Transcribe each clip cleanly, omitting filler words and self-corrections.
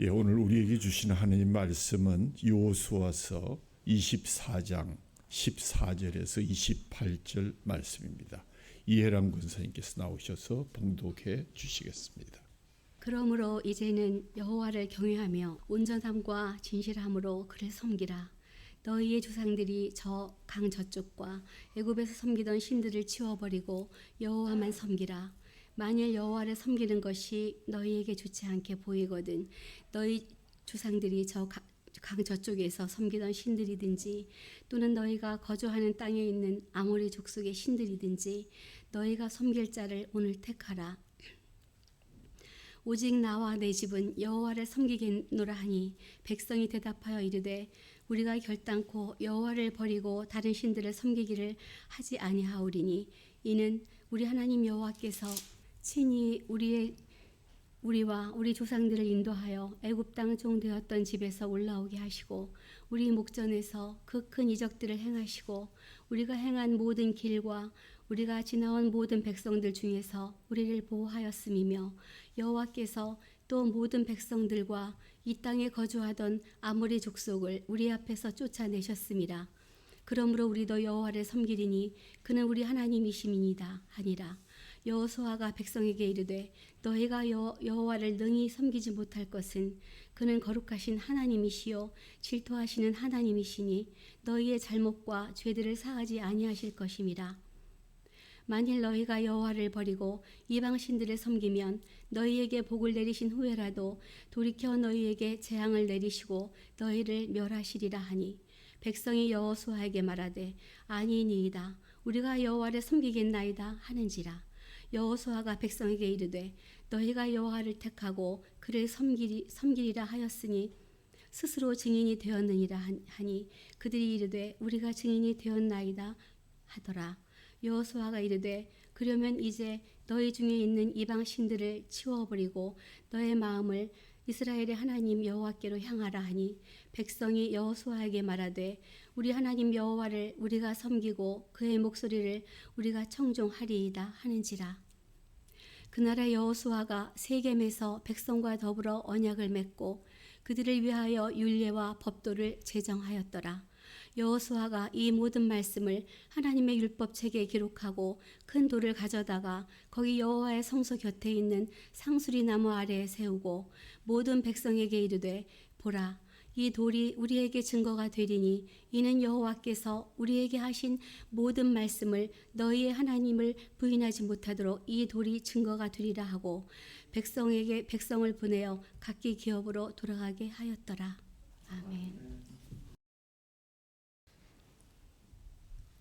예, 오늘 우리에게 주신 하나님 말씀은 여호수아서 24장 14절에서 28절 말씀입니다. 이해람 권사님께서 나오셔서 봉독해 주시겠습니다. 그러므로 이제는 여호와를 경외하며 온전함과 진실함으로 그를 섬기라. 너희의 조상들이 저 강 저쪽과 애굽에서 섬기던 신들을 치워버리고 여호와만 섬기라. 만일 여호와를 섬기는 것이 너희에게 좋지 않게 보이거든 너희 조상들이 저 강 저쪽에서 섬기던 신들이든지 또는 너희가 거주하는 땅에 있는 아모리 족속의 신들이든지 너희가 섬길 자를 오늘 택하라. 오직 나와 내 집은 여호와를 섬기겠노라 하니 백성이 대답하여 이르되 우리가 결단코 여호와를 버리고 다른 신들을 섬기기를 하지 아니하오리니 이는 우리 하나님 여호와께서 친히 우리와 우리 조상들을 인도하여 애굽 땅 종 되었던 집에서 올라오게 하시고 우리 목전에서 그 큰 이적들을 행하시고 우리가 행한 모든 길과 우리가 지나온 모든 백성들 중에서 우리를 보호하였음이며 여호와께서 또 모든 백성들과 이 땅에 거주하던 아모리 족속을 우리 앞에서 쫓아내셨음이라. 그러므로 우리도 여호와를 섬기리니 그는 우리 하나님이심이니이다 하니라. 여호수아가 백성에게 이르되 너희가 여호와를 능히 섬기지 못할 것은 그는 거룩하신 하나님이시요 질투하시는 하나님이시니 너희의 잘못과 죄들을 사하지 아니하실 것임이라. 만일 너희가 여호와를 버리고 이방 신들을 섬기면 너희에게 복을 내리신 후에라도 돌이켜 너희에게 재앙을 내리시고 너희를 멸하시리라 하니 백성이 여호수아에게 말하되 아니니이다 우리가 여호와를 섬기겠나이다 하는지라. 여호수아가 백성에게 이르되 너희가 여호와를 택하고 그를 섬기리라 하였으니 스스로 증인이 되었느니라 하니 그들이 이르되 우리가 증인이 되었나이다 하더라. 여호수아가 이르되 그러면 이제 너희 중에 있는 이방 신들을 치워버리고 너의 마음을 이스라엘의 하나님 여호와께로 향하라 하니 백성이 여호수아에게 말하되 우리 하나님 여호와를 우리가 섬기고 그의 목소리를 우리가 청종하리이다 하는지라. 그날에 여호수아가 세겜에서 백성과 더불어 언약을 맺고 그들을 위하여 율례와 법도를 제정하였더라. 여호수아가 이 모든 말씀을 하나님의 율법책에 기록하고 큰 돌을 가져다가 거기 여호와의 성소 곁에 있는 상수리 나무 아래에 세우고 모든 백성에게 이르되 보라 이 돌이 우리에게 증거가 되리니 이는 여호와께서 우리에게 하신 모든 말씀을 너희의 하나님을 부인하지 못하도록 이 돌이 증거가 되리라 하고 백성을 보내어 각기 기업으로 돌아가게 하였더라. 아멘.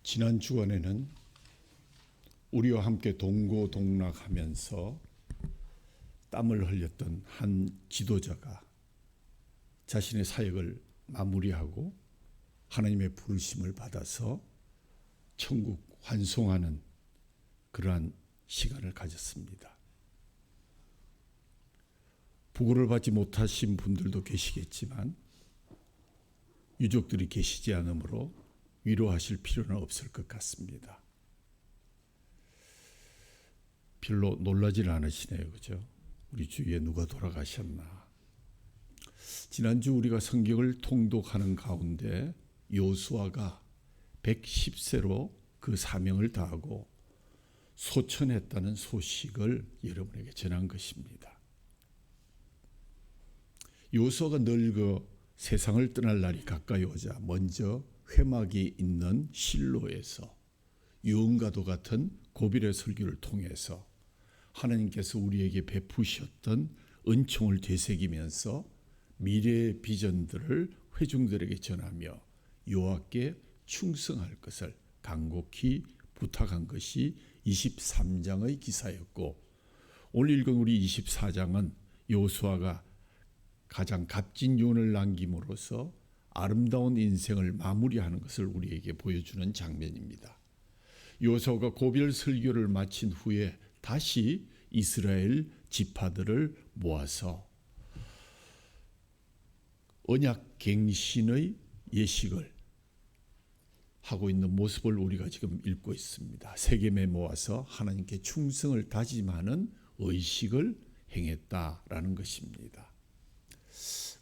지난 주간에는 우리와 함께 동고동락하면서 땀을 흘렸던 한 지도자가 자신의 사역을 마무리하고 하나님의 부르심을 받아서 천국 환송하는 그러한 시간을 가졌습니다. 부고를 받지 못하신 분들도 계시겠지만 유족들이 계시지 않으므로 위로하실 필요는 없을 것 같습니다. 별로 놀라질 않으시네요. 그죠? 우리 주위에 누가 돌아가셨나. 지난주 우리가 성경을 통독하는 가운데 여호수아가 110세로 그 사명을 다하고 소천했다는 소식을 여러분에게 전한 것입니다. 여호수아가 늙어 세상을 떠날 날이 가까이 오자 먼저 회막이 있는 실로에서 유언과도 같은 고빌의 설교를 통해서 하나님께서 우리에게 베푸셨던 은총을 되새기면서 미래의 비전들을 회중들에게 전하며 여호와께 충성할 것을 간곡히 부탁한 것이 23장의 기사였고 오늘 읽은 우리 24장은 여호수아가 가장 값진 유언을 남김으로써 아름다운 인생을 마무리하는 것을 우리에게 보여주는 장면입니다. 여호수아가 고별 설교를 마친 후에 다시 이스라엘 지파들을 모아서 언약 갱신의 예식을 하고 있는 모습을 우리가 지금 읽고 있습니다. 세겜에 모아서 하나님께 충성을 다짐하는 의식을 행했다라는 것입니다.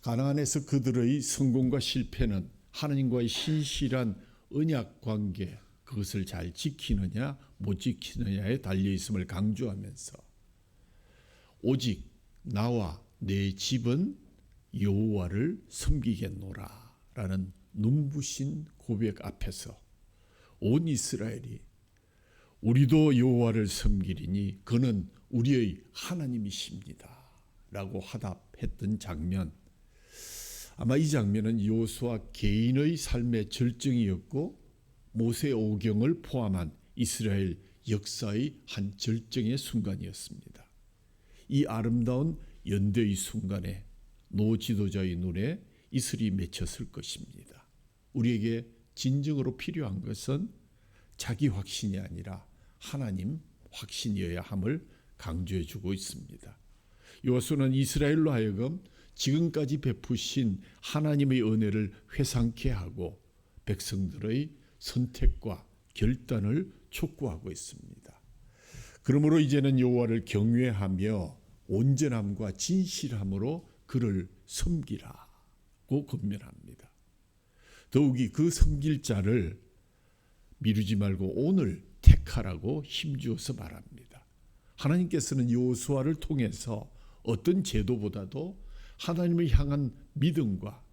가나안에서 그들의 성공과 실패는 하나님과의 신실한 언약 관계, 그것을 잘 지키느냐 못 지키느냐에 달려 있음을 강조하면서 오직 나와 내 집은 여호와를 섬기겠노라 라는 눈부신 고백 앞에서 온 이스라엘이 우리도 여호와를 섬기리니 그는 우리의 하나님이십니다 라고 화답했던 장면, 아마 이 장면은 여호수아 개인의 삶의 절정이었고 모세 오경을 포함한 이스라엘 역사의 한 절정의 순간이었습니다. 이 아름다운 연대의 순간에 노 지도자의 눈에 이슬이 맺혔을 것입니다. 우리에게 진정으로 필요한 것은 자기 확신이 아니라 하나님 확신이어야 함을 강조해 주고 있습니다. 여호수아는 이스라엘로 하여금 지금까지 베푸신 하나님의 은혜를 회상케 하고 백성들의 선택과 결단을 촉구하고 있습니다. 그러므로 이제는 여호와를 경외하며 온전함과 진실함으로 그를 섬기라고 권면합니다. 더욱이 그 섬길 자를 미루지 말고 오늘 택하라고 힘주어서 말합니다. 하나님께서는 여호수아를 통해서 어떤 제도보다도 하나님을 향한 믿음과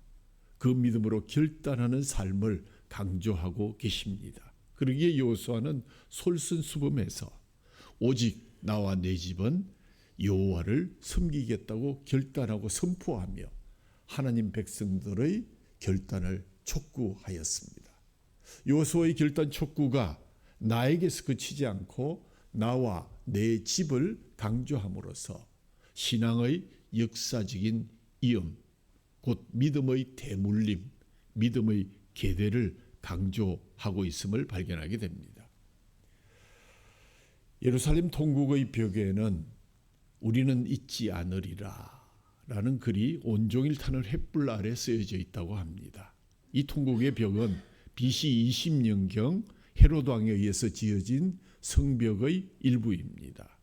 그 믿음으로 결단하는 삶을 강조하고 계십니다. 그러기에 여호수아는 솔선수범해서 오직 나와 내 집은 여호와를 섬기겠다고 결단하고 선포하며 하나님 백성들의 결단을 촉구하였습니다. 여호수아의 결단 촉구가 나에게서 그치지 않고 나와 내 집을 강조함으로써 신앙의 역사적인 이음, 곧 믿음의 대물림, 믿음의 계대를 강조하고 있음을 발견하게 됩니다. 예루살렘 통곡의 벽에는 우리는 잊지 않으리라 라는 글이 온종일 타는 횃불 아래 쓰여져 있다고 합니다. 이 통곡의 벽은 BC 20년경 헤롯 왕에 의해서 지어진 성벽의 일부입니다.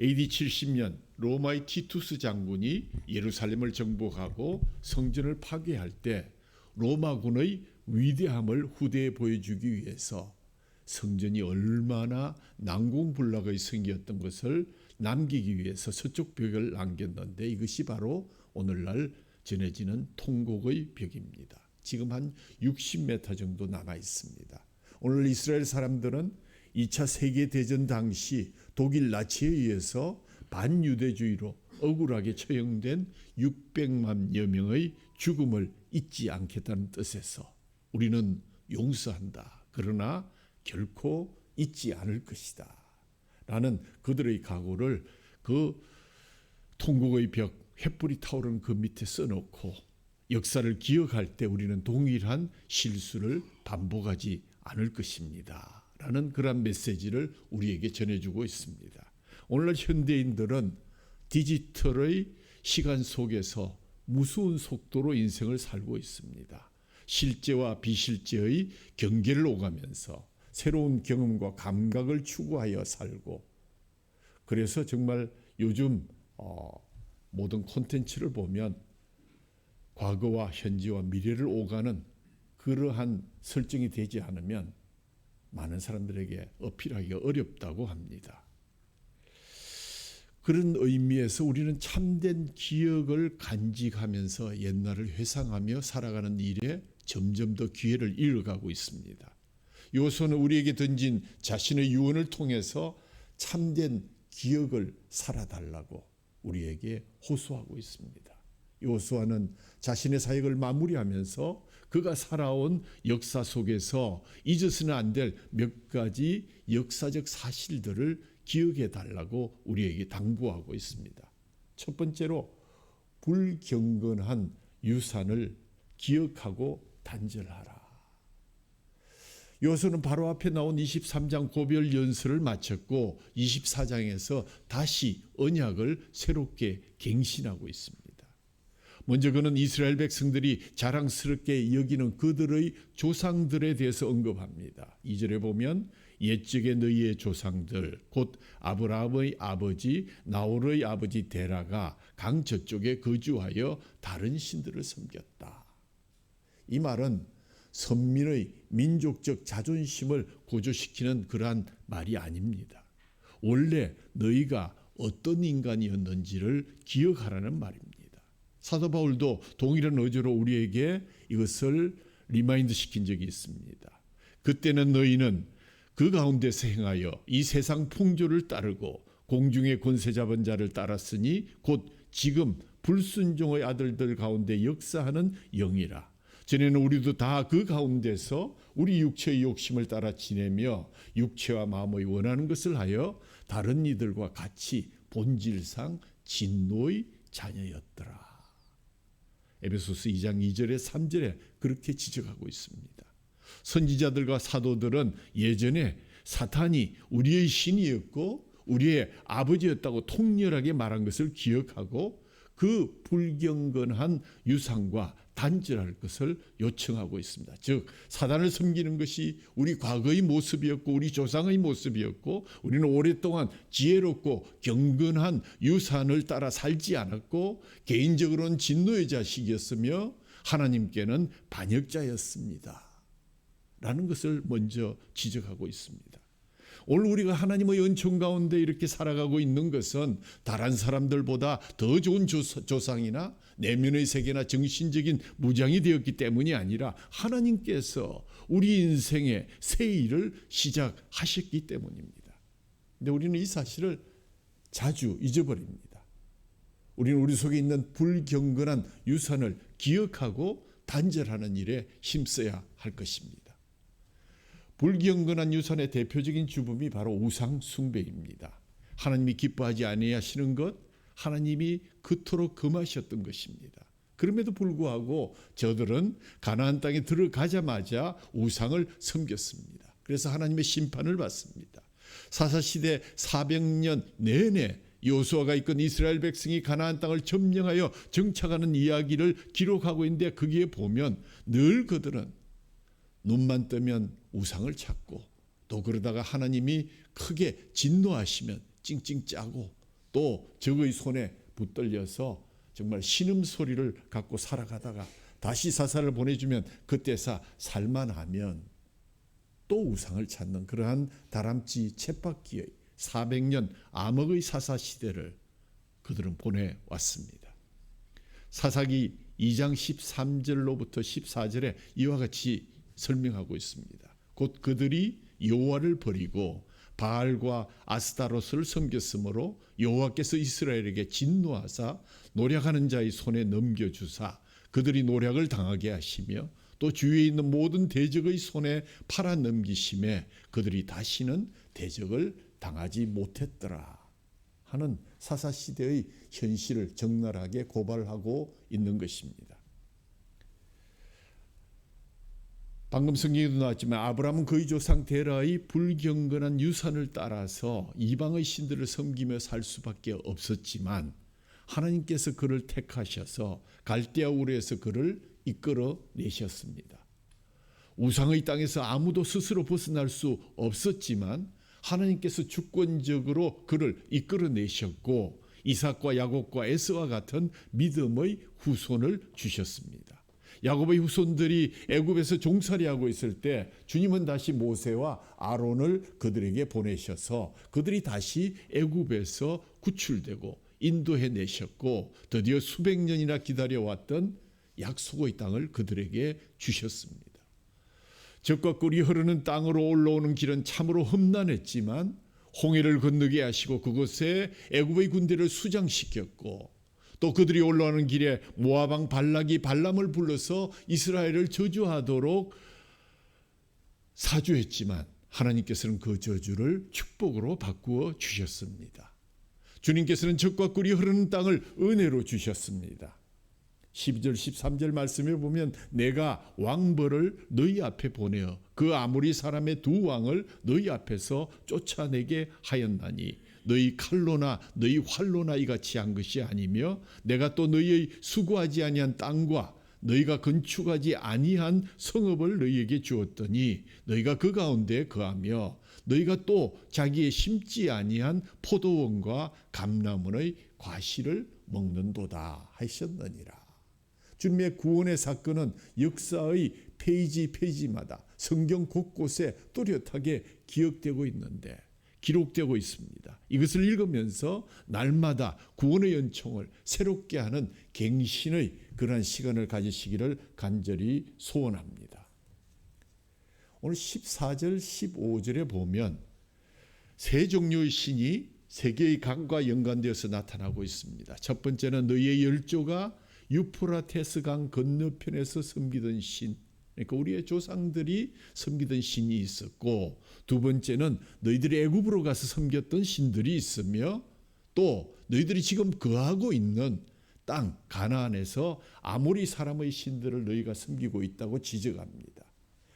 AD 70년 로마의 티투스 장군이 예루살렘을 정복하고 성전을 파괴할 때 로마군의 위대함을 후대에 보여주기 위해서 성전이 얼마나 난공불락의 성이었던 것을 남기기 위해서 서쪽 벽을 남겼는데 이것이 바로 오늘날 전해지는 통곡의 벽입니다. 지금 한 60m 정도 남아 있습니다. 오늘 이스라엘 사람들은 2차 세계대전 당시 독일 나치에 의해서 반유대주의로 억울하게 처형된 600만여 명의 죽음을 잊지 않겠다는 뜻에서 우리는 용서한다. 그러나 결코 잊지 않을 것이다. 라는 그들의 각오를 그 통곡의 벽, 횃불이 타오르는 그 밑에 써놓고 역사를 기억할 때 우리는 동일한 실수를 반복하지 않을 것입니다. 라는 그런 메시지를 우리에게 전해주고 있습니다. 오늘날 현대인들은 디지털의 시간 속에서 무서운 속도로 인생을 살고 있습니다. 실제와 비실제의 경계를 오가면서 새로운 경험과 감각을 추구하여 살고, 그래서 정말 요즘 모든 콘텐츠를 보면 과거와 현재와 미래를 오가는 그러한 설정이 되지 않으면 많은 사람들에게 어필하기가 어렵다고 합니다. 그런 의미에서 우리는 참된 기억을 간직하면서 옛날을 회상하며 살아가는 일에 점점 더 기회를 잃어가고 있습니다. 여호수아는 우리에게 던진 자신의 유언을 통해서 참된 기억을 살아달라고 우리에게 호소하고 있습니다. 여호수아는 자신의 사역을 마무리하면서 그가 살아온 역사 속에서 잊어서는 안 될 몇 가지 역사적 사실들을 기억해 달라고 우리에게 당부하고 있습니다. 첫 번째로 불경건한 유산을 기억하고 단절하라. 여호수아는 바로 앞에 나온 23장 고별 연설을 마쳤고 24장에서 다시 언약을 새롭게 갱신하고 있습니다. 먼저 그는 이스라엘 백성들이 자랑스럽게 여기는 그들의 조상들에 대해서 언급합니다. 2절에 보면 옛적의 너희의 조상들 곧 아브라함의 아버지 나홀의 아버지 데라가 강 저쪽에 거주하여 다른 신들을 섬겼다. 이 말은 선민의 민족적 자존심을 고조시키는 그러한 말이 아닙니다. 원래 너희가 어떤 인간이었는지를 기억하라는 말입니다. 사도 바울도 동일한 어조로 우리에게 이것을 리마인드 시킨 적이 있습니다. 그때는 너희는 그 가운데서 행하여 이 세상 풍조를 따르고 공중의 권세 잡은 자를 따랐으니 곧 지금 불순종의 아들들 가운데 역사하는 영이라. 전에는 우리도 다 그 가운데서 우리 육체의 욕심을 따라 지내며 육체와 마음의 원하는 것을 하여 다른 이들과 같이 본질상 진노의 자녀였더라. 에베소서 2장 2절에 3절에 그렇게 지적하고 있습니다. 선지자들과 사도들은 예전에 사탄이 우리의 신이었고 우리의 아버지였다고 통렬하게 말한 것을 기억하고 그 불경건한 유산과 단절할 것을 요청하고 있습니다. 즉 사단을 섬기는 것이 우리 과거의 모습이었고 우리 조상의 모습이었고 우리는 오랫동안 지혜롭고 경건한 유산을 따라 살지 않았고 개인적으로는 진노의 자식이었으며 하나님께는 반역자였습니다. 라는 것을 먼저 지적하고 있습니다. 오늘 우리가 하나님의 은총 가운데 이렇게 살아가고 있는 것은 다른 사람들보다 더 좋은 조상이나 내면의 세계나 정신적인 무장이 되었기 때문이 아니라 하나님께서 우리 인생의 새 일을 시작하셨기 때문입니다. 근데 우리는 이 사실을 자주 잊어버립니다. 우리는 우리 속에 있는 불경건한 유산을 기억하고 단절하는 일에 힘써야 할 것입니다. 불경건한 유산의 대표적인 주범이 바로 우상 숭배입니다. 하나님이 기뻐하지 아니하시는 것, 하나님이 그토록 금하셨던 것입니다. 그럼에도 불구하고 저들은 가나안 땅에 들어가자마자 우상을 섬겼습니다. 그래서 하나님의 심판을 받습니다. 사사시대 400년 내내 여호수아가 이끈 이스라엘 백성이 가나안 땅을 점령하여 정착하는 이야기를 기록하고 있는데 거기에 보면 늘 그들은 눈만 뜨면 우상을 찾고 또 그러다가 하나님이 크게 진노하시면 찡찡 짜고 또 적의 손에 붙들려서 정말 신음소리를 갖고 살아가다가 다시 사사를 보내주면 그때서 살만하면 또 우상을 찾는 그러한 다람쥐 쳇바퀴의 400년 암흑의 사사시대를 그들은 보내왔습니다. 사사기 2장 13절로부터 14절에 이와 같이 설명하고 있습니다. 곧 그들이 여호와를 버리고 바알과 아스타로스를 섬겼으므로 여호와께서 이스라엘에게 진노하사 노략하는 자의 손에 넘겨주사 그들이 노략을 당하게 하시며 또 주위에 있는 모든 대적의 손에 팔아 넘기심에 그들이 다시는 대적을 당하지 못했더라 하는 사사시대의 현실을 적나라하게 고발하고 있는 것입니다. 방금 성경에도 나왔지만 아브라함은 그의 조상 데라의 불경건한 유산을 따라서 이방의 신들을 섬기며 살 수밖에 없었지만 하나님께서 그를 택하셔서 갈대아 우르에서 그를 이끌어 내셨습니다. 우상의 땅에서 아무도 스스로 벗어날 수 없었지만 하나님께서 주권적으로 그를 이끌어 내셨고 이삭과 야곱과 에서와 같은 믿음의 후손을 주셨습니다. 야곱의 후손들이 애굽에서 종살이하고 있을 때 주님은 다시 모세와 아론을 그들에게 보내셔서 그들이 다시 애굽에서 구출되고 인도해 내셨고 드디어 수백 년이나 기다려왔던 약속의 땅을 그들에게 주셨습니다. 적과 꿀이 흐르는 땅으로 올라오는 길은 참으로 험난했지만 홍해를 건너게 하시고 그곳에 애굽의 군대를 수장시켰고 또 그들이 올라오는 길에 모압 왕 발락이 발람을 불러서 이스라엘을 저주하도록 사주했지만 하나님께서는 그 저주를 축복으로 바꾸어 주셨습니다. 주님께서는 적과 꿀이 흐르는 땅을 은혜로 주셨습니다. 12절 13절 말씀에 보면 내가 왕벌을 너희 앞에 보내어 그 아모리 사람의 두 왕을 너희 앞에서 쫓아내게 하였나니 너희 칼로나 너희 활로나 이같이 한 것이 아니며 내가 또 너희의 수고하지 아니한 땅과 너희가 건축하지 아니한 성읍을 너희에게 주었더니 너희가 그 가운데 거하며 너희가 또 자기의 심지 아니한 포도원과 감람원의 과실을 먹는도다 하셨느니라. 주님의 구원의 사건은 역사의 페이지마다 성경 곳곳에 또렷하게 기억되고 있는데, 기록되고 있습니다. 이것을 읽으면서 날마다 구원의 연총을 새롭게 하는 갱신의 그러한 시간을 가지시기를 간절히 소원합니다. 오늘 14절 15절에 보면 세 종류의 신이 세 개의 강과 연관되어서 나타나고 있습니다. 첫 번째는 너희의 열조가 유프라테스 강 건너편에서 섬기던 신, 그러니까 우리의 조상들이 섬기던 신이 있었고, 두 번째는 너희들이 애굽으로 가서 섬겼던 신들이 있으며, 또 너희들이 지금 거하고 있는 땅 가나안에서 아모리 사람의 신들을 너희가 섬기고 있다고 지적합니다.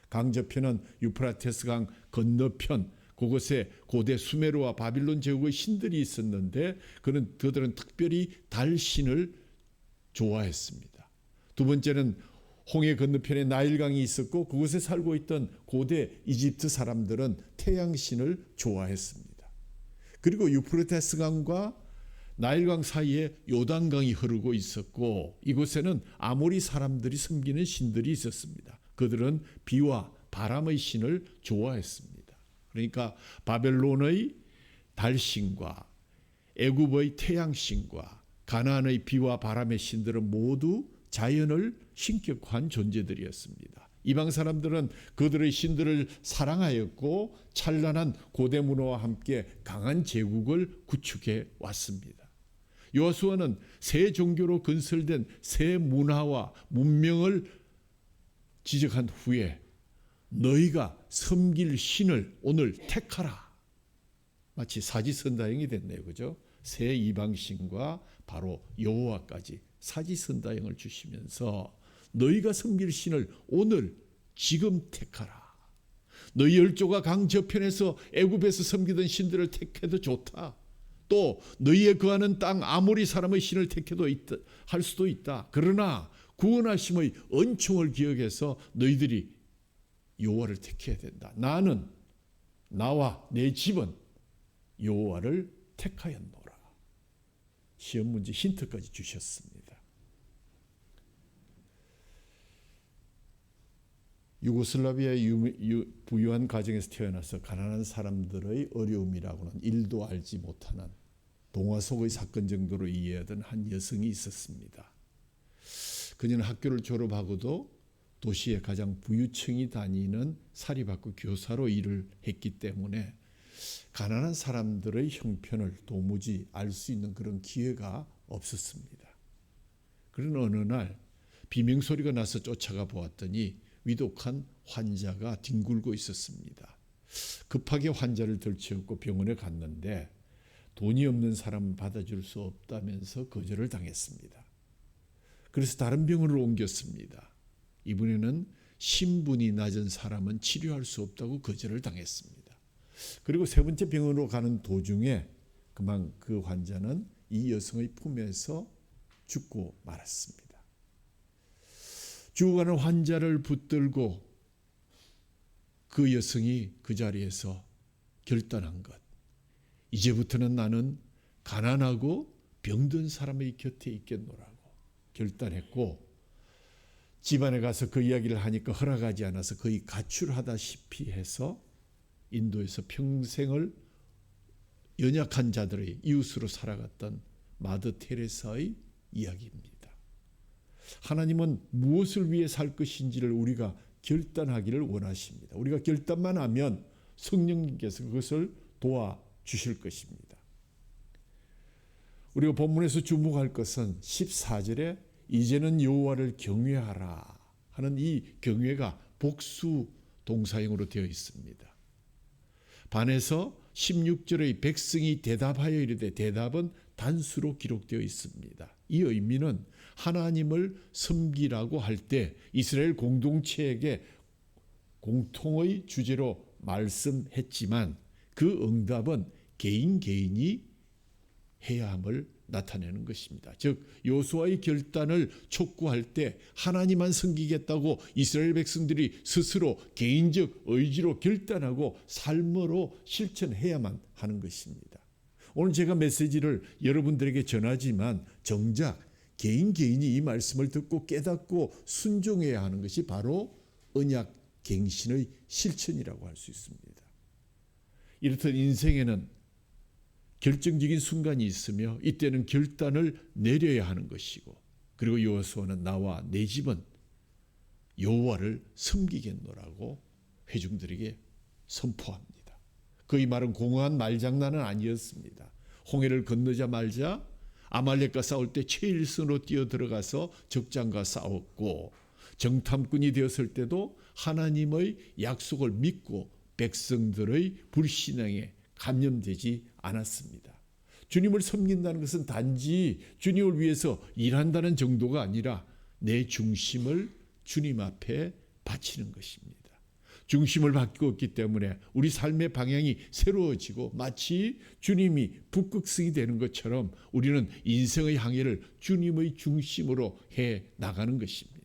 강저편은 유프라테스 강 건너편, 그곳에 고대 수메르와 바빌론 제국의 신들이 있었는데 그들은 특별히 달신을 좋아했습니다. 두 번째는 홍해 건너편에 나일강이 있었고 그곳에 살고 있던 고대 이집트 사람들은 태양신을 좋아했습니다. 그리고 유프라테스 강과 나일강 사이에 요단강이 흐르고 있었고 이곳에는 아모리 사람들이 섬기는 신들이 있었습니다. 그들은 비와 바람의 신을 좋아했습니다. 그러니까 바벨론의 달신과 애굽의 태양신과 가나안의 비와 바람의 신들은 모두 자연을 신격화한 존재들이었습니다. 이방 사람들은 그들의 신들을 사랑하였고 찬란한 고대 문화와 함께 강한 제국을 구축해 왔습니다. 여호수아는 새 종교로 건설된 새 문화와 문명을 지적한 후에 너희가 섬길 신을 오늘 택하라. 마치 사지선다형이 됐네요. 그죠? 새 이방신과 바로 여호와까지 사지선다형을 주시면서 너희가 섬길 신을 오늘 지금 택하라. 너희 열조가 강 저편에서 애굽에서 섬기던 신들을 택해도 좋다. 또 너희의 거하는 땅 아모리 사람의 신을 택해도 할 수도 있다. 그러나 구원하심의 은총을 기억해서 너희들이 여호와를 택해야 된다. 나와 내 집은 여호와를 택하였노라. 시험 문제 힌트까지 주셨습니다. 유고슬라비아의 부유한 가정에서 태어나서 가난한 사람들의 어려움이라고는 일도 알지 못하는 동화 속의 사건 정도로 이해하던 한 여성이 있었습니다. 그녀는 학교를 졸업하고도 도시의 가장 부유층이 다니는 사립학교 교사로 일을 했기 때문에 가난한 사람들의 형편을 도무지 알 수 있는 그런 기회가 없었습니다. 그런 어느 날 비명소리가 나서 쫓아가 보았더니 위독한 환자가 뒹굴고 있었습니다. 급하게 환자를 들치었고 병원에 갔는데 돈이 없는 사람은 받아줄 수 없다면서 거절을 당했습니다. 그래서 다른 병원으로 옮겼습니다. 이번에는 신분이 낮은 사람은 치료할 수 없다고 거절을 당했습니다. 그리고 세 번째 병원으로 가는 도중에 그만 그 환자는 이 여성의 품에서 죽고 말았습니다. 죽어가는 환자를 붙들고 그 여성이 그 자리에서 결단한 것. 이제부터는 나는 가난하고 병든 사람의 곁에 있겠노라고 결단했고 집안에 가서 그 이야기를 하니까 허락하지 않아서 거의 가출하다시피 해서 인도에서 평생을 연약한 자들의 이웃으로 살아갔던 마더 테레사의 이야기입니다. 하나님은 무엇을 위해 살 것인지를 우리가 결단하기를 원하십니다. 우리가 결단만 하면 성령님께서 그것을 도와주실 것입니다. 우리가 본문에서 주목할 것은 14절에 이제는 여호와를 경외하라 하는 이 경외가 복수 동사형으로 되어 있습니다. 반해서 16절의 백성이 대답하여 이르되 대답은 단수로 기록되어 있습니다. 이 의미는 하나님을 섬기라고 할 때 이스라엘 공동체에게 공통의 주제로 말씀했지만 그 응답은 개인이 해야 함을 나타내는 것입니다. 즉 여호수아의 결단을 촉구할 때 하나님만 섬기겠다고 이스라엘 백성들이 스스로 개인적 의지로 결단하고 삶으로 실천해야만 하는 것입니다. 오늘 제가 메시지를 여러분들에게 전하지만 정작 개인이 이 말씀을 듣고 깨닫고 순종해야 하는 것이 바로 언약 갱신의 실천이라고 할 수 있습니다. 이렇듯 인생에는 결정적인 순간이 있으며 이때는 결단을 내려야 하는 것이고, 그리고 여호수아는 나와 내 집은 여호와를 섬기겠노라고 회중들에게 선포합니다. 그 이 말은 공허한 말장난은 아니었습니다. 홍해를 건너자 말자 아말렉과 싸울 때 최일선으로 뛰어들어가서 적장과 싸웠고, 정탐꾼이 되었을 때도 하나님의 약속을 믿고 백성들의 불신앙에 감염되지 않았습니다. 주님을 섬긴다는 것은 단지 주님을 위해서 일한다는 정도가 아니라 내 중심을 주님 앞에 바치는 것입니다. 중심을 바꾸었기 때문에 우리 삶의 방향이 새로워지고 마치 주님이 북극성이 되는 것처럼 우리는 인생의 항해를 주님의 중심으로 해 나가는 것입니다.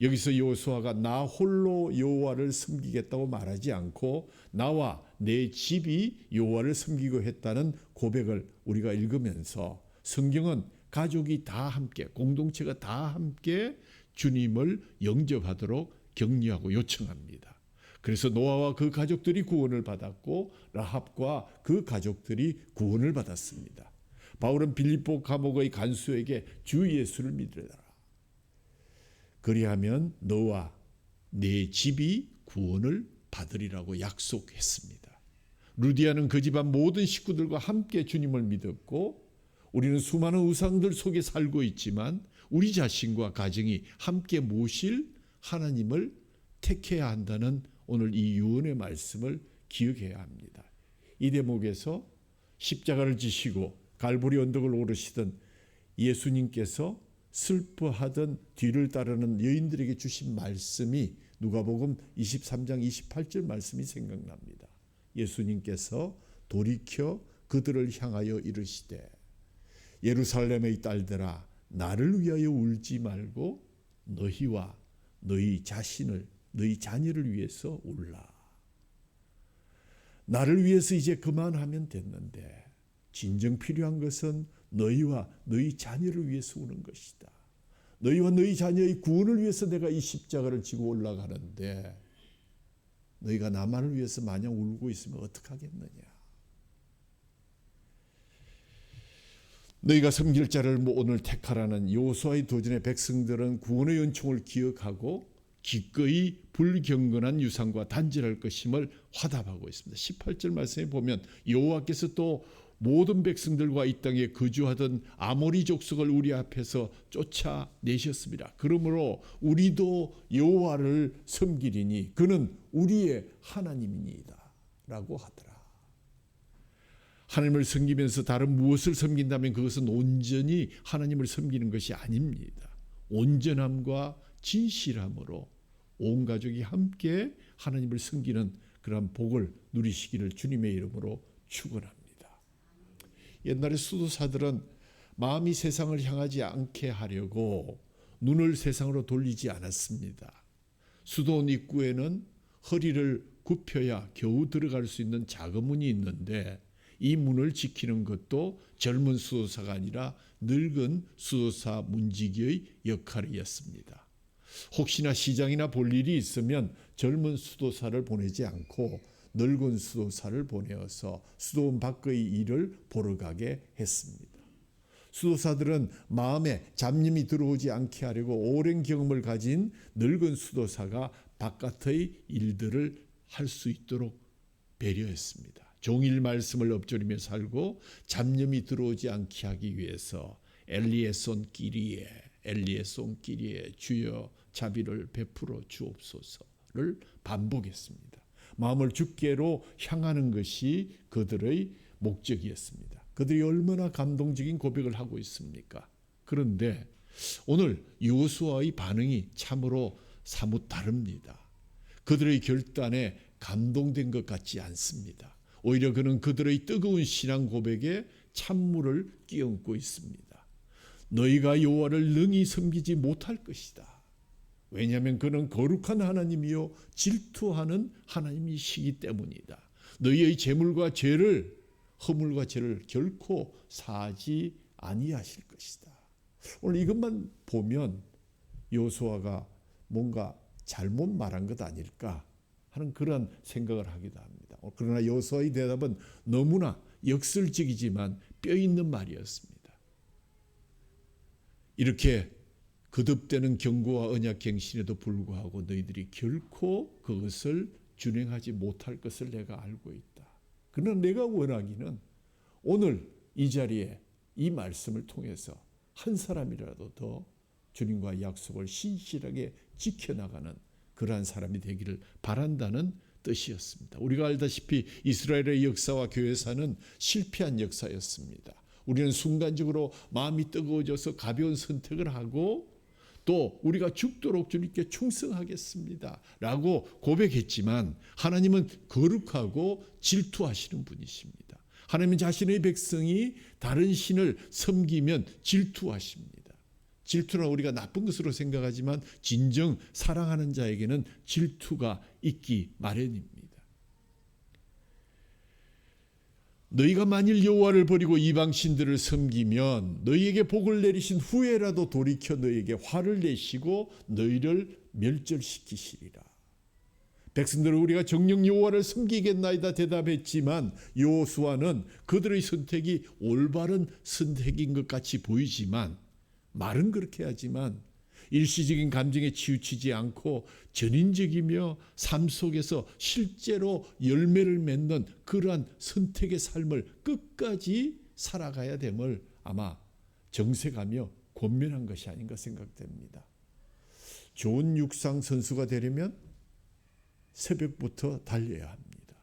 여기서 여호수아가 나 홀로 여호와를 섬기겠다고 말하지 않고 나와 내 집이 여호와를 섬기고 했다는 고백을 우리가 읽으면서 성경은 가족이 다 함께, 공동체가 다 함께 주님을 영접하도록 격려하고 요청합니다. 그래서 노아와 그 가족들이 구원을 받았고 라합과 그 가족들이 구원을 받았습니다. 바울은 빌립보 감옥의 간수에게 주 예수를 믿으라. 그리하면 너와 내 집이 구원을 받으리라고 약속했습니다. 루디아는 그 집안 모든 식구들과 함께 주님을 믿었고, 우리는 수많은 우상들 속에 살고 있지만 우리 자신과 가정이 함께 모실 하나님을 택해야 한다는 오늘 이 유언의 말씀을 기억해야 합니다. 이 대목에서 십자가를 지시고 갈보리 언덕을 오르시던 예수님께서 슬퍼하던 뒤를 따르는 여인들에게 주신 말씀이 누가복음 23장 28절 말씀이 생각납니다. 예수님께서 돌이켜 그들을 향하여 이르시되 예루살렘의 딸들아 나를 위하여 울지 말고 너희와 너희 자신을 너희 자녀를 위해서 울라. 나를 위해서 이제 그만하면 됐는데 진정 필요한 것은 너희와 너희 자녀를 위해서 우는 것이다. 너희와 너희 자녀의 구원을 위해서 내가 이 십자가를 지고 올라가는데 너희가 나만을 위해서 마냥 울고 있으면 어떡하겠느냐. 너희가 섬길 자를 오늘 택하라는 여호수아의 도전의 백성들은 구원의 은총을 기억하고 기꺼이 불경건한 유산과 단절할 것임을 화답하고 있습니다. 18절 말씀에 보면 여호와께서 또 모든 백성들과 이 땅에 거주하던 아모리 족속을 우리 앞에서 쫓아내셨습니다. 그러므로 우리도 여호와를 섬기리니 그는 우리의 하나님이니이다 라고 하더라. 하나님을 섬기면서 다른 무엇을 섬긴다면 그것은 온전히 하나님을 섬기는 것이 아닙니다. 온전함과 진실함으로 온 가족이 함께 하나님을 섬기는 그러한 복을 누리시기를 주님의 이름으로 축원합니다. 옛날에 수도사들은 마음이 세상을 향하지 않게 하려고 눈을 세상으로 돌리지 않았습니다. 수도원 입구에는 허리를 굽혀야 겨우 들어갈 수 있는 작은 문이 있는데 이 문을 지키는 것도 젊은 수도사가 아니라 늙은 수도사 문지기의 역할이었습니다. 혹시나 시장이나 볼 일이 있으면 젊은 수도사를 보내지 않고 늙은 수도사를 보내어서 수도원 밖의 일을 보러 가게 했습니다. 수도사들은 마음에 잡념이 들어오지 않게 하려고 오랜 경험을 가진 늙은 수도사가 바깥의 일들을 할 수 있도록 배려했습니다. 종일 말씀을 엎조리며 살고 잡념이 들어오지 않게 하기 위해서 엘리에손 끼리에 주여 자비를 베풀어 주옵소서를 반복했습니다. 마음을 주께로 향하는 것이 그들의 목적이었습니다. 그들이 얼마나 감동적인 고백을 하고 있습니까? 그런데 오늘 여호수아의 반응이 참으로 사뭇 다릅니다. 그들의 결단에 감동된 것 같지 않습니다. 오히려 그는 그들의 뜨거운 신앙 고백에 찬물을 끼얹고 있습니다. 너희가 여호와를 능히 섬기지 못할 것이다. 왜냐하면 그는 거룩한 하나님이요 질투하는 하나님이시기 때문이다. 너희의 재물과 죄를 허물과 죄를 결코 사하지 아니하실 것이다. 오늘 이것만 보면 여호수아가 뭔가 잘못 말한 것 아닐까 하는 그런 생각을 하기도 합니다. 그러나 여호수아의 대답은 너무나 역설적이지만 뼈 있는 말이었습니다. 이렇게 거듭되는 경고와 언약 갱신에도 불구하고 너희들이 결코 그것을 준행하지 못할 것을 내가 알고 있다. 그러나 내가 원하기는 오늘 이 자리에 이 말씀을 통해서 한 사람이라도 더 주님과 약속을 신실하게 지켜나가는 그러한 사람이 되기를 바란다는 뜻이었습니다. 우리가 알다시피 이스라엘의 역사와 교회사는 실패한 역사였습니다. 우리는 순간적으로 마음이 뜨거워져서 가벼운 선택을 하고 또 우리가 죽도록 주님께 충성하겠습니다 라고 고백했지만 하나님은 거룩하고 질투하시는 분이십니다. 하나님은 자신의 백성이 다른 신을 섬기면 질투하십니다. 질투는 우리가 나쁜 것으로 생각하지만 진정 사랑하는 자에게는 질투가 있기 마련입니다. 너희가 만일 여호와를 버리고 이방 신들을 섬기면 너희에게 복을 내리신 후에라도 돌이켜 너희에게 화를 내시고 너희를 멸절시키시리라. 백성들은 우리가 정녕 여호와를 섬기겠나이다 대답했지만 여호수아는 그들의 선택이 올바른 선택인 것 같이 보이지만 말은 그렇게 하지만 일시적인 감정에 치우치지 않고 전인적이며 삶 속에서 실제로 열매를 맺는 그러한 선택의 삶을 끝까지 살아가야 됨을 아마 정색하며 권면한 것이 아닌가 생각됩니다. 좋은 육상 선수가 되려면 새벽부터 달려야 합니다.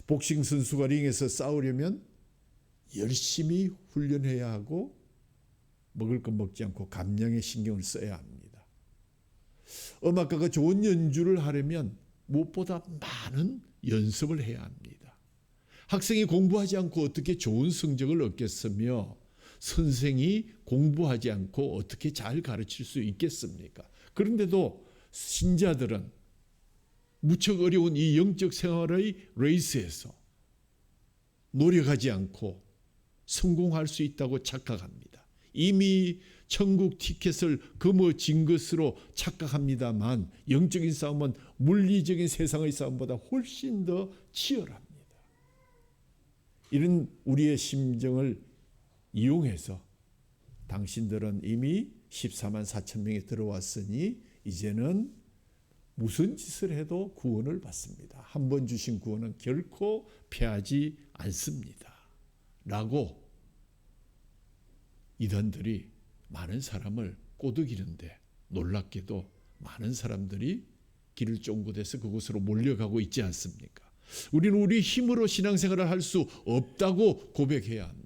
복싱 선수가 링에서 싸우려면 열심히 훈련해야 하고 먹을 것 먹지 않고 감량에 신경을 써야 합니다. 음악가가 좋은 연주를 하려면 무엇보다 많은 연습을 해야 합니다. 학생이 공부하지 않고 어떻게 좋은 성적을 얻겠으며 선생이 공부하지 않고 어떻게 잘 가르칠 수 있겠습니까? 그런데도 신자들은 무척 어려운 이 영적 생활의 레이스에서 노력하지 않고 성공할 수 있다고 착각합니다. 이미 천국 티켓을 거머쥔 것으로 착각합니다만 영적인 싸움은 물리적인 세상의 싸움보다 훨씬 더 치열합니다. 이런 우리의 심정을 이용해서 당신들은 이미 14만 4천 명에 들어왔으니 이제는 무슨 짓을 해도 구원을 받습니다. 한 번 주신 구원은 결코 패하지 않습니다. 라고 이단들이 많은 사람을 꼬드기는데 놀랍게도 많은 사람들이 길을 쫑긋해서 그곳으로 몰려가고 있지 않습니까? 우리는 우리 힘으로 신앙생활을 할 수 없다고 고백해야 합니다.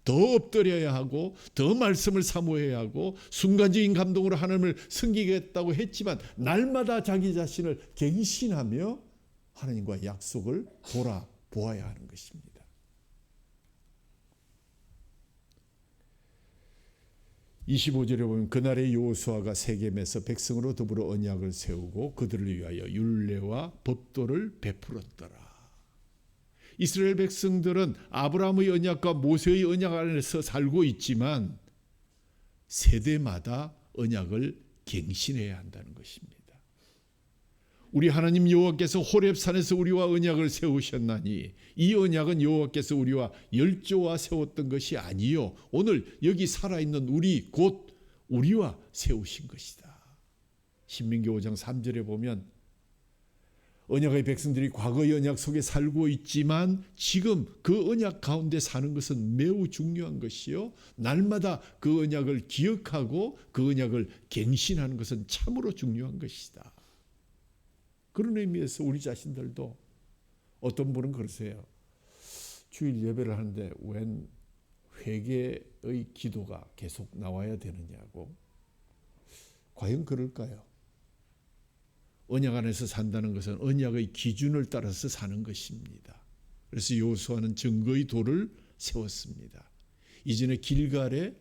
더 엎드려야 하고 더 말씀을 사모해야 하고 순간적인 감동으로 하나님을 섬기겠다고 했지만 날마다 자기 자신을 갱신하며 하나님과 약속을 돌아보아야 하는 것입니다. 25절에 보면 그날의 여호수아가 세겜에서 백성으로 더불어 언약을 세우고 그들을 위하여 율례와 법도를 베풀었더라. 이스라엘 백성들은 아브라함의 언약과 모세의 언약 안에서 살고 있지만 세대마다 언약을 갱신해야 한다는 것입니다. 우리 하나님 여호와께서 호렙산에서 우리와 언약을 세우셨나니 이 언약은 여호와께서 우리와 열조와 세웠던 것이 아니요 오늘 여기 살아있는 우리 곧 우리와 세우신 것이다. 신명기 5장 3절에 보면 언약의 백성들이 과거의 언약 속에 살고 있지만 지금 그 언약 가운데 사는 것은 매우 중요한 것이요 날마다 그 언약을 기억하고 그 언약을 갱신하는 것은 참으로 중요한 것이다. 그런 의미에서 우리 자신들도 어떤 분은 그러세요. 주일 예배를 하는데 웬 회개의 기도가 계속 나와야 되느냐고. 과연 그럴까요? 언약 안에서 산다는 것은 언약의 기준을 따라서 사는 것입니다. 그래서 여호수아는 증거의 돌을 세웠습니다. 이전에 길갈에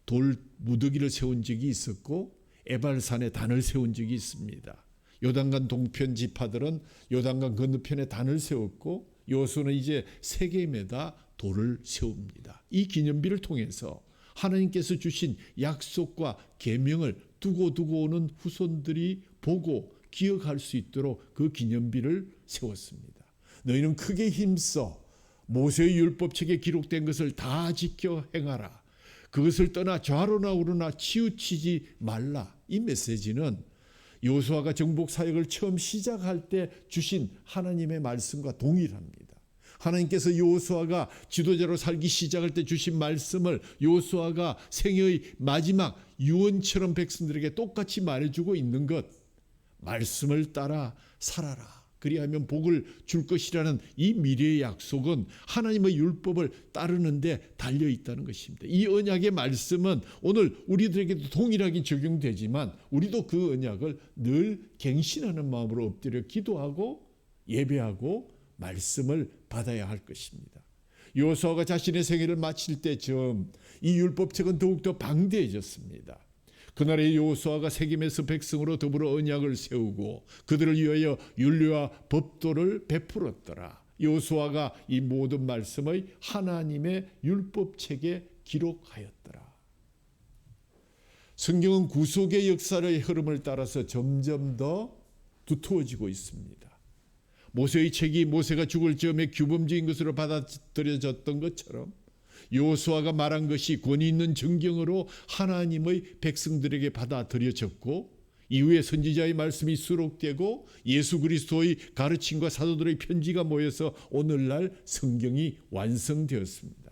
돌 무더기를 세운 적이 있었고 에발산에 단을 세운 적이 있습니다. 요단강 동편 지파들은 요단강 건너편에 단을 세웠고 여호수아는 이제 세겜에다 돌을 세웁니다. 이 기념비를 통해서 하나님께서 주신 약속과 계명을 두고 오는 후손들이 보고 기억할 수 있도록 그 기념비를 세웠습니다. 너희는 크게 힘써 모세의 율법책에 기록된 것을 다 지켜 행하라. 그것을 떠나 좌로나 우로나 치우치지 말라. 이 메시지는 여호수아가 정복 사역을 처음 시작할 때 주신 하나님의 말씀과 동일합니다. 하나님께서 여호수아가 지도자로 살기 시작할 때 주신 말씀을 여호수아가 생애의 마지막 유언처럼 백성들에게 똑같이 말해주고 있는 것, 말씀을 따라 살아라. 그리하면 복을 줄 것이라는 이 미래의 약속은 하나님의 율법을 따르는데 달려 있다는 것입니다. 이 언약의 말씀은 오늘 우리들에게도 동일하게 적용되지만 우리도 그 언약을 늘 갱신하는 마음으로 엎드려 기도하고 예배하고 말씀을 받아야 할 것입니다. 여호수아가 자신의 생애를 마칠 때쯤 이 율법책은 더욱더 방대해졌습니다. 그날의 여호수아가 세겜에서 백성으로 더불어 언약을 세우고 그들을 위하여 율례와 법도를 베풀었더라. 여호수아가 이 모든 말씀의 하나님의 율법책에 기록하였더라. 성경은 구속의 역사의 흐름을 따라서 점점 더 두터워지고 있습니다. 모세의 책이 모세가 죽을 즈음에 규범적인 것으로 받아들여졌던 것처럼 여호수아가 말한 것이 권위 있는 정경으로 하나님의 백성들에게 받아들여졌고 이후에 선지자의 말씀이 수록되고 예수 그리스도의 가르침과 사도들의 편지가 모여서 오늘날 성경이 완성되었습니다.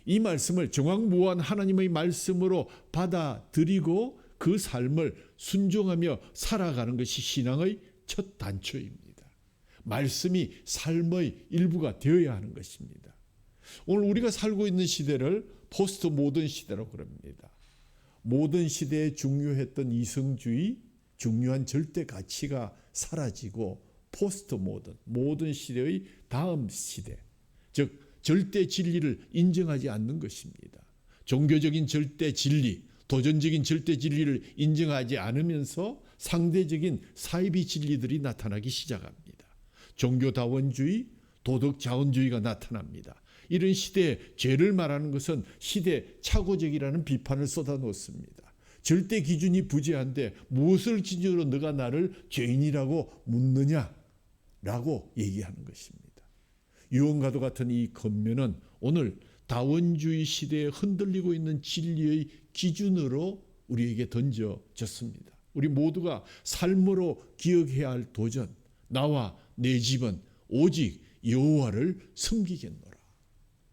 이 말씀을 정확무한 하나님의 말씀으로 받아들이고 그 삶을 순종하며 살아가는 것이 신앙의 첫 단초입니다. 말씀이 삶의 일부가 되어야 하는 것입니다. 오늘 우리가 살고 있는 시대를 포스트 모던 시대라고 그럽니다. 모던 시대에 중요했던 이성주의, 중요한 절대 가치가 사라지고 포스트 모던 시대의 다음 시대, 즉 절대 진리를 인정하지 않는 것입니다. 종교적인 절대 진리, 도전적인 절대 진리를 인정하지 않으면서 상대적인 사이비 진리들이 나타나기 시작합니다. 종교다원주의, 도덕자원주의가 나타납니다. 이런 시대에 죄를 말하는 것은 시대착오적이라는 비판을 쏟아놓습니다. 절대 기준이 부재한데 무엇을 기준으로 너가 나를 죄인이라고 묻느냐라고 얘기하는 것입니다. 유언과도 같은 이 권면은 오늘 다원주의 시대에 흔들리고 있는 진리의 기준으로 우리에게 던져졌습니다. 우리 모두가 삶으로 기억해야 할 도전, 나와 내 집은 오직 여호와를 섬기겠노라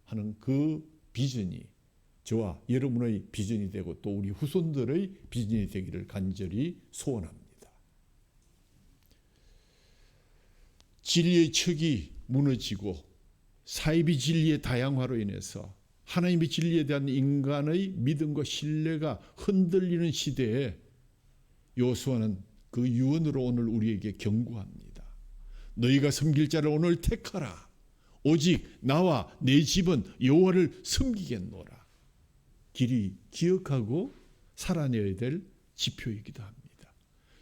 하는 그 비전이 저와 여러분의 비전이 되고 또 우리 후손들의 비전이 되기를 간절히 소원합니다. 진리의 척이 무너지고 사이비 진리의 다양화로 인해서 하나님의 진리에 대한 인간의 믿음과 신뢰가 흔들리는 시대에 여호수아는 그 유언으로 오늘 우리에게 경고합니다. 너희가 섬길 자를 오늘 택하라. 오직 나와 내 집은 여호와를 섬기겠노라. 길이 기억하고 살아내야 될 지표이기도 합니다.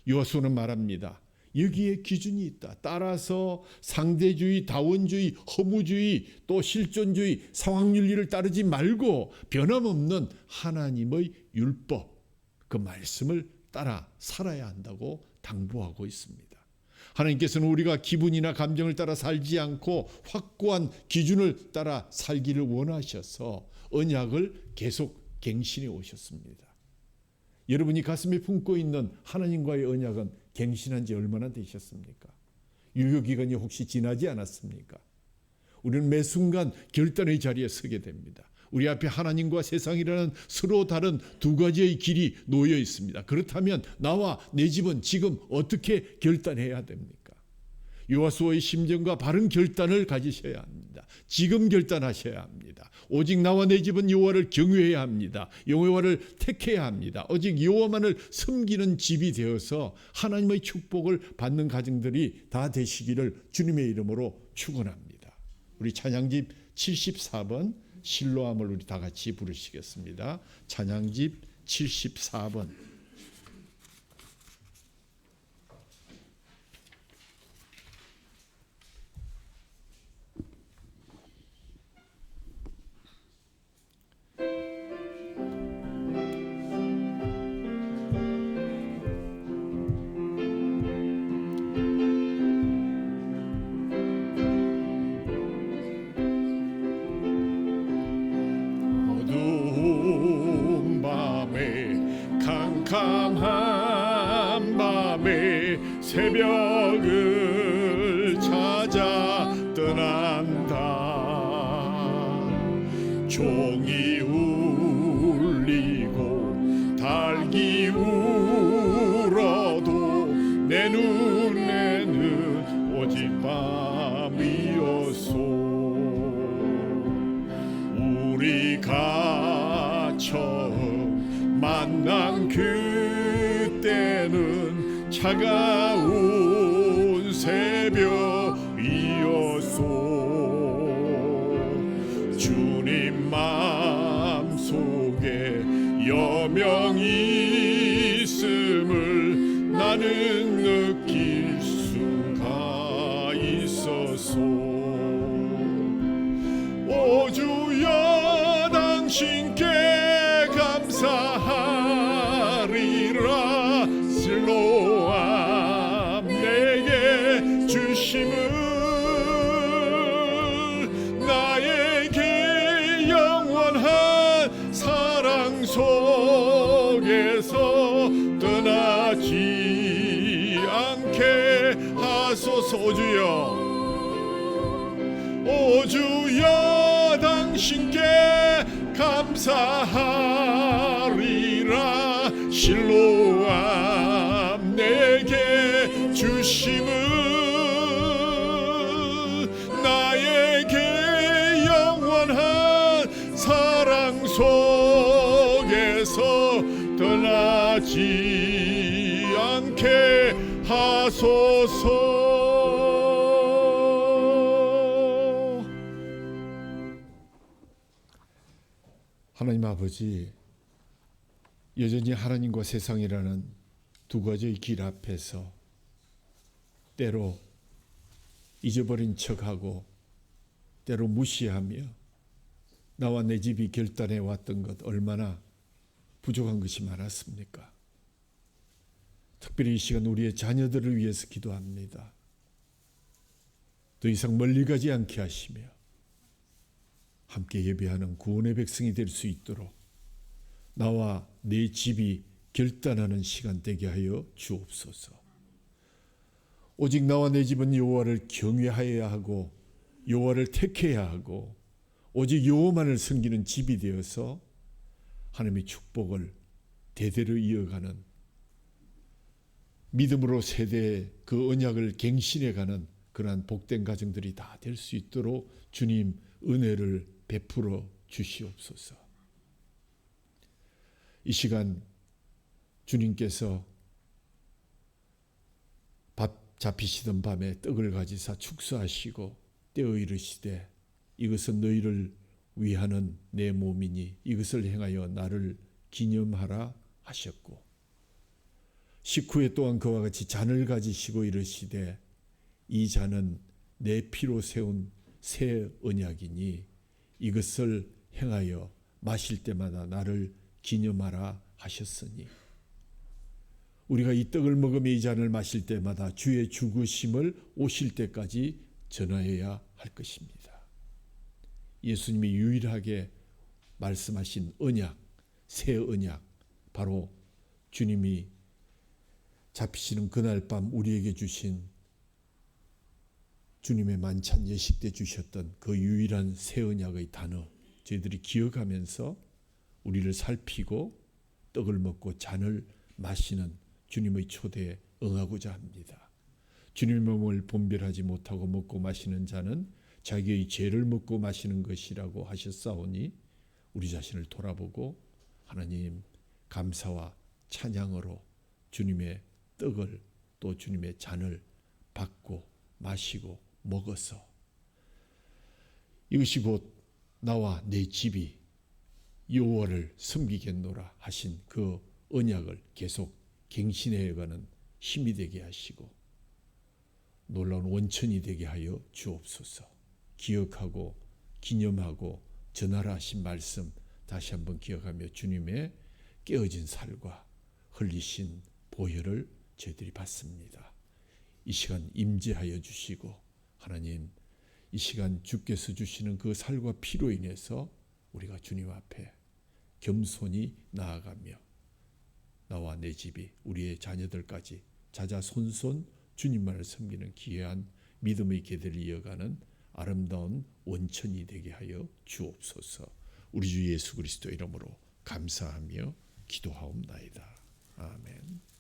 여호수아는 말합니다. 여기에 기준이 있다. 따라서 상대주의, 다원주의, 허무주의, 또 실존주의, 상황윤리를 따르지 말고 변함없는 하나님의 율법, 그 말씀을 따라 살아야 한다고 당부하고 있습니다. 하나님께서는 우리가 기분이나 감정을 따라 살지 않고 확고한 기준을 따라 살기를 원하셔서 언약을 계속 갱신해 오셨습니다. 여러분이 가슴에 품고 있는 하나님과의 언약은 갱신한 지 얼마나 되셨습니까? 유효기간이 혹시 지나지 않았습니까? 우리는 매 순간 결단의 자리에 서게 됩니다. 우리 앞에 하나님과 세상이라는 서로 다른 두 가지의 길이 놓여 있습니다. 그렇다면 나와 내 집은 지금 어떻게 결단해야 됩니까? 여호수아의 심정과 바른 결단을 가지셔야 합니다. 지금 결단하셔야 합니다. 오직 나와 내 집은 여호와를 경외해야 합니다. 여호와를 택해야 합니다. 오직 여호와만을 섬기는 집이 되어서 하나님의 축복을 받는 가정들이 다 되시기를 주님의 이름으로 축원합니다. 우리 찬양집 74번 실로암을 우리 다 같이 부르시겠습니다. 찬양집 74번. 새벽을 찾아 떠난다. 종이 울리고 닭이 울어도 내 눈에는 오직 밤이었소. 우리가 처음 만난 그때는 차가운 새벽이었소. 주님 마음속에 여명이 있음을 나는 느낄 수가 있었소. 오 주여 당신께 감사하리라. 실로암 내게 주심을 나에게 영원한 사랑 속에서 떠나지 않게 하소서. 오 주여 당신께 감사하리라. 실로암 내게 주심을 나에게 영원한 사랑 속에서 떠나지 않게 하소서. 하나님 아버지, 여전히 하나님과 세상이라는 두 가지의 길 앞에서 때로 잊어버린 척하고 때로 무시하며 나와 내 집이 결단해 왔던 것 얼마나 부족한 것이 많았습니까? 특별히 이 시간 우리의 자녀들을 위해서 기도합니다. 더 이상 멀리 가지 않게 하시며 함께 예배하는 구원의 백성이 될 수 있도록 나와 내 집이 결단하는 시간 되게 하여 주옵소서. 오직 나와 내 집은 여호와를 경외하여야 하고 여호와를 택해야 하고 오직 여호와만을 섬기는 집이 되어서 하나님의 축복을 대대로 이어가는 믿음으로 세대의 그 언약을 갱신해가는 그러한 복된 가정들이 다 될 수 있도록 주님 은혜를 베풀어 주시옵소서. 이 시간 주님께서 밥 잡히시던 밤에 떡을 가지사 축사하시고 떼어 이르시되 이것은 너희를 위하는 내 몸이니 이것을 행하여 나를 기념하라 하셨고, 식후에 또한 그와 같이 잔을 가지시고 이르시되 이 잔은 내 피로 세운 새 언약이니 이것을 행하여 마실 때마다 나를 기념하라 하셨으니, 우리가 이 떡을 먹으며 이 잔을 마실 때마다 주의 죽으심을 오실 때까지 전하여야 할 것입니다. 예수님이 유일하게 말씀하신 언약, 새 언약, 바로 주님이 잡히시는 그날 밤 우리에게 주신 주님의 만찬 예식 때 주셨던 그 유일한 새 언약의 단어, 저희들이 기억하면서 우리를 살피고 떡을 먹고 잔을 마시는 주님의 초대에 응하고자 합니다. 주님의 몸을 분별하지 못하고 먹고 마시는 자는 자기의 죄를 먹고 마시는 것이라고 하셨사오니 우리 자신을 돌아보고 하나님 감사와 찬양으로 주님의 떡을 또 주님의 잔을 받고 마시고 먹어서 이것이 곧 나와 내 집이 여호와를 섬기겠노라 하신 그 언약을 계속 갱신해가는 힘이 되게 하시고 놀라운 원천이 되게 하여 주옵소서. 기억하고 기념하고 전하라 하신 말씀 다시 한번 기억하며 주님의 깨어진 살과 흘리신 보혈을 저희들이 받습니다. 이 시간 임재하여 주시고 하나님, 이 시간 주께서 주시는 그 살과 피로 인해서 우리가 주님 앞에 겸손히 나아가며 나와 내 집이 우리의 자녀들까지 자자손손 주님만을 섬기는 귀한 믿음의 계대를 이어가는 아름다운 원천이 되게 하여 주옵소서. 우리 주 예수 그리스도 이름으로 감사하며 기도하옵나이다. 아멘.